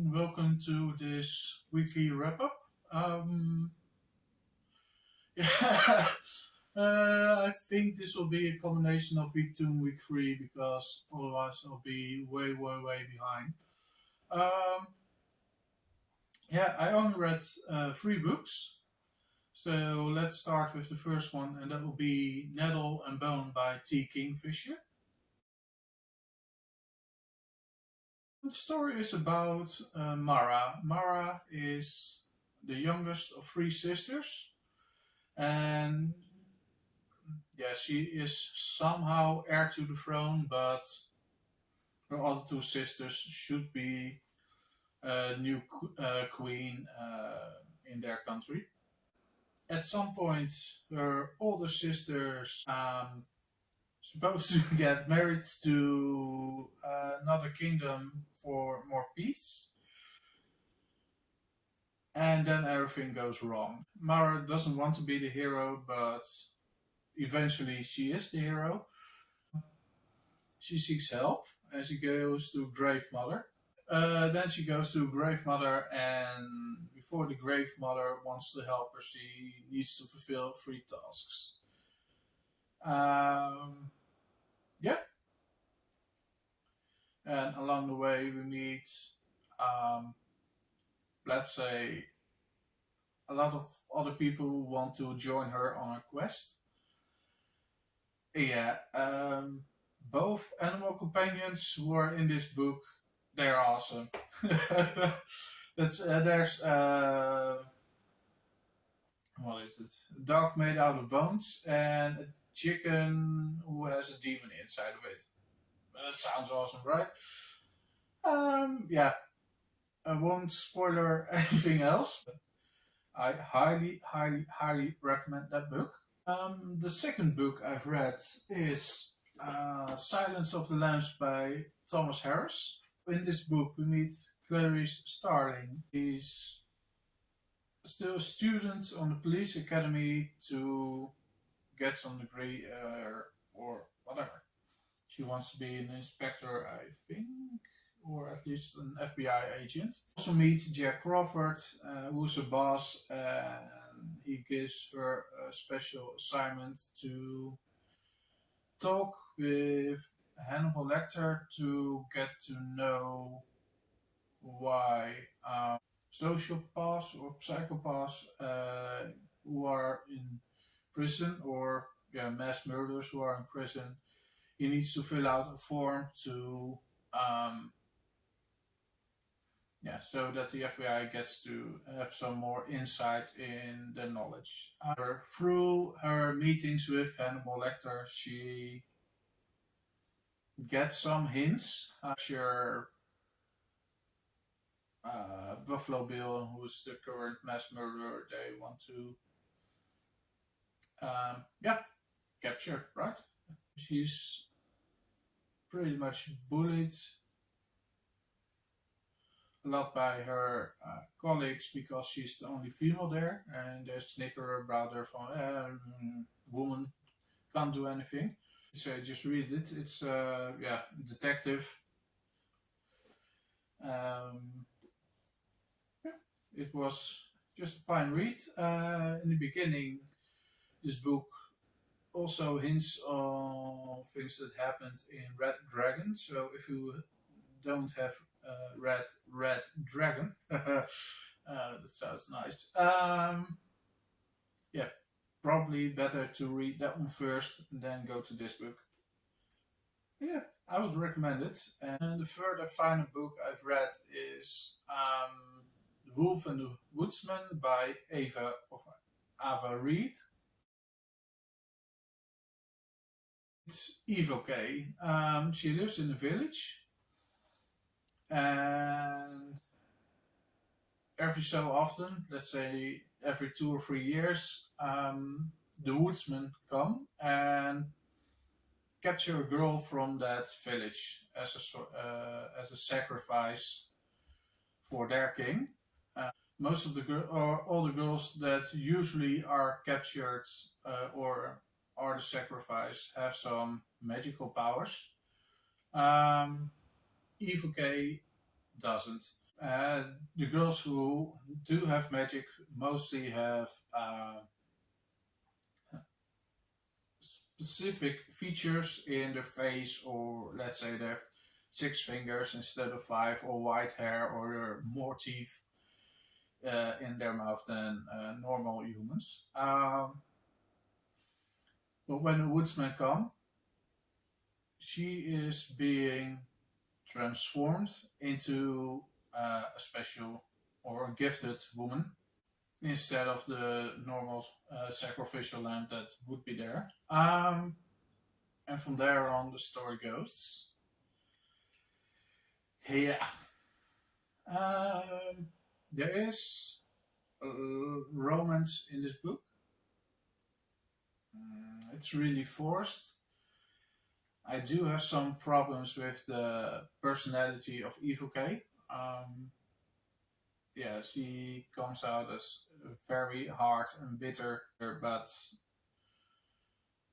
everyone, welcome to this weekly wrap up. Um, yeah, I think this will be a combination of week 2 and week 3 because otherwise I'll be way behind. Um, yeah, I only read 3 books, so let's start with the first one, and that will be Nettle and Bone by T.Kingfisher. The story is about Mara. Mara is the youngest of 3 sisters, and yeah, she is somehow heir to the throne, but her other 2 sisters should be a new queen in their country. At some point, her older sisters supposed to get married to another kingdom for more peace, and then everything goes wrong. Mara doesn't want to be the hero, but eventually she is the hero. She seeks help and she goes to Grave Mother. Then she goes to Grave Mother, and before the Grave Mother wants to help her, she needs to fulfill 3 tasks. Yeah, and along the way we meet, um, let's say, a lot of other people who want to join her on her quest. Yeah, both animal companions who are in this book, they're awesome. There's what is it? A dog made out of bones and a chicken who has a demon inside of it. That sounds awesome, right? Yeah, I won't spoiler anything else. I highly recommend that book. The second book I've read is Silence of the Lambs by Thomas Harris. In this book, we meet Clarice Starling. He's still a student on the police academy to get some degree or whatever. She wants to be an inspector, I think, or at least an FBI agent. Also meet Jack Crawford, who's a boss, and he gives her a special assignment to talk with Hannibal Lecter to get to know why sociopaths or psychopaths who are in prison, or mass murderers who are in prison, he needs to fill out a form to so that the FBI gets to have some more insight in the knowledge. Through her meetings with Hannibal Lecter, she gets some hints. Sure, Buffalo Bill, who's the current mass murderer, they want to capture, right? She's pretty much bullied a lot by her colleagues because she's the only female there, and they snicker about her from woman can't do anything. So just read it. It's detective. It was just a fine read. In the beginning, this book also hints on things that happened in Red Dragon. So if you don't have Red Dragon, that sounds nice. Yeah, probably better to read that one first and then go to this book. Yeah, I would recommend it. And the third and final book I've read is The Wolf and the Woodsman by Ava Reid. It's Evoke. She lives in a village, and every so often, let's say every 2 or 3 years, the woodsmen come and capture a girl from that village as a sacrifice for their king. Most of the or all the girls that usually are captured or are the sacrifice have some magical powers. Eva K doesn't. The girls who do have magic mostly have specific features in their face, or let's say they have 6 fingers instead of 5, or white hair, or more teeth in their mouth than normal humans. But when the woodsman come, she is being transformed into a special or a gifted woman instead of the normal sacrificial lamb that would be there. And from there on, the story goes. Yeah. There is romance in this book. It's really forced. I do have some problems with the personality of Evil K. Yeah, she comes out as very hard and bitter, but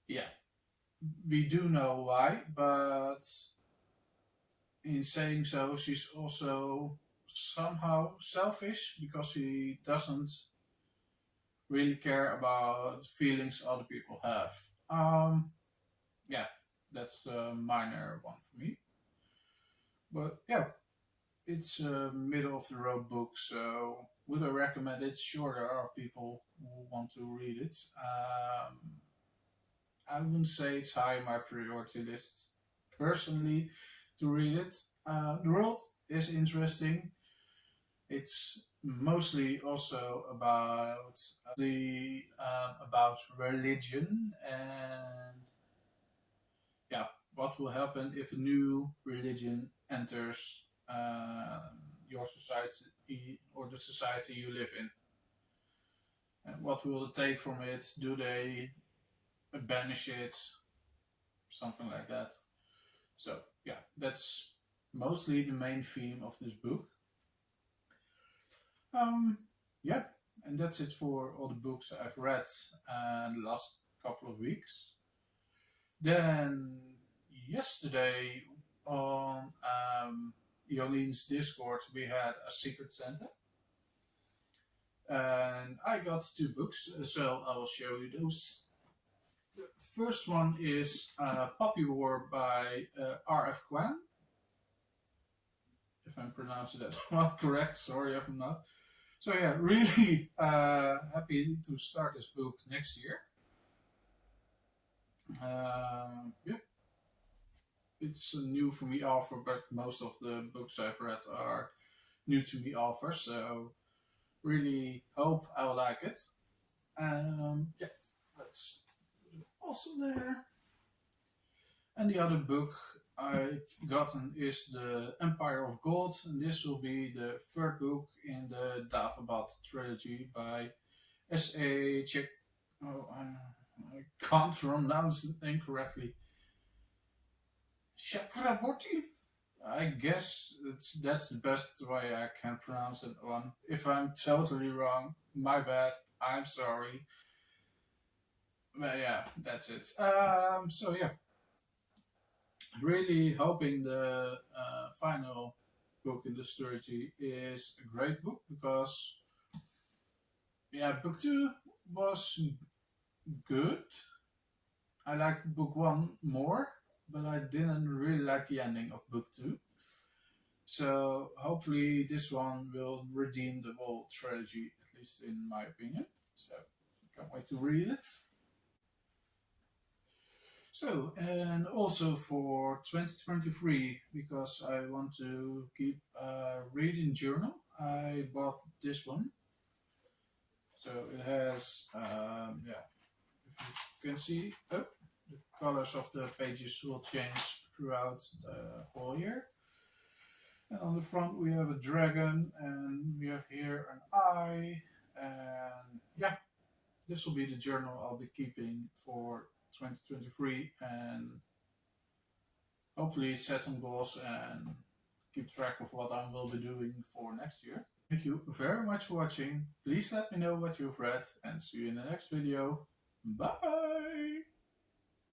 yeah, we do know why, but in saying so, she's also somehow selfish because she doesn't really care about feelings other people have. Yeah, that's a minor one for me. But yeah, it's a middle of the road book, so would I recommend it? Sure, there are people who want to read it. I wouldn't say it's high on my priority list personally to read it. The world is interesting. It's mostly also about religion and yeah, what will happen if a new religion enters your society or the society you live in, and what will it take from it? Do they banish it? Something like that. So yeah, that's mostly the main theme of this book. Um, yeah, and that's it for all the books I've read the last couple of weeks. Then yesterday on Jolene's Discord we had a secret Santa, and I got 2 books, so I will show you those. The first one is Poppy War by R.F. Kuang, if I'm pronouncing that well correct. Sorry if I'm not. So yeah, really happy to start this book next year. Yeah, it's a new for me offer, but most of the books I've read are new to me offers. So really hope I will like it. Yeah, that's also there. And the other book I've gotten is the Empire of Gold, and this will be the third book in the Dagobah trilogy by S.A. Chick. Oh, I can't pronounce the name correctly. Chakraborty? I guess that's the best way I can pronounce it one. If I'm totally wrong, my bad. I'm sorry. But yeah, that's it. So yeah, really hoping the final book in this trilogy is a great book because yeah, book 2 was good. I liked book 1 more, but I didn't really like the ending of book 2. So hopefully this one will redeem the whole trilogy, at least in my opinion. So can't wait to read it. So, and also for 2023, because I want to keep a reading journal, I bought this one. So it has, yeah, if you can see, oh, the colors of the pages will change throughout the whole year. And on the front we have a dragon, and we have here an eye, and yeah, this will be the journal I'll be keeping for 2023, and hopefully set some goals and keep track of what I will be doing for next year. Thank you very much for watching. Please let me know what you've read, and see you in the next video. Bye!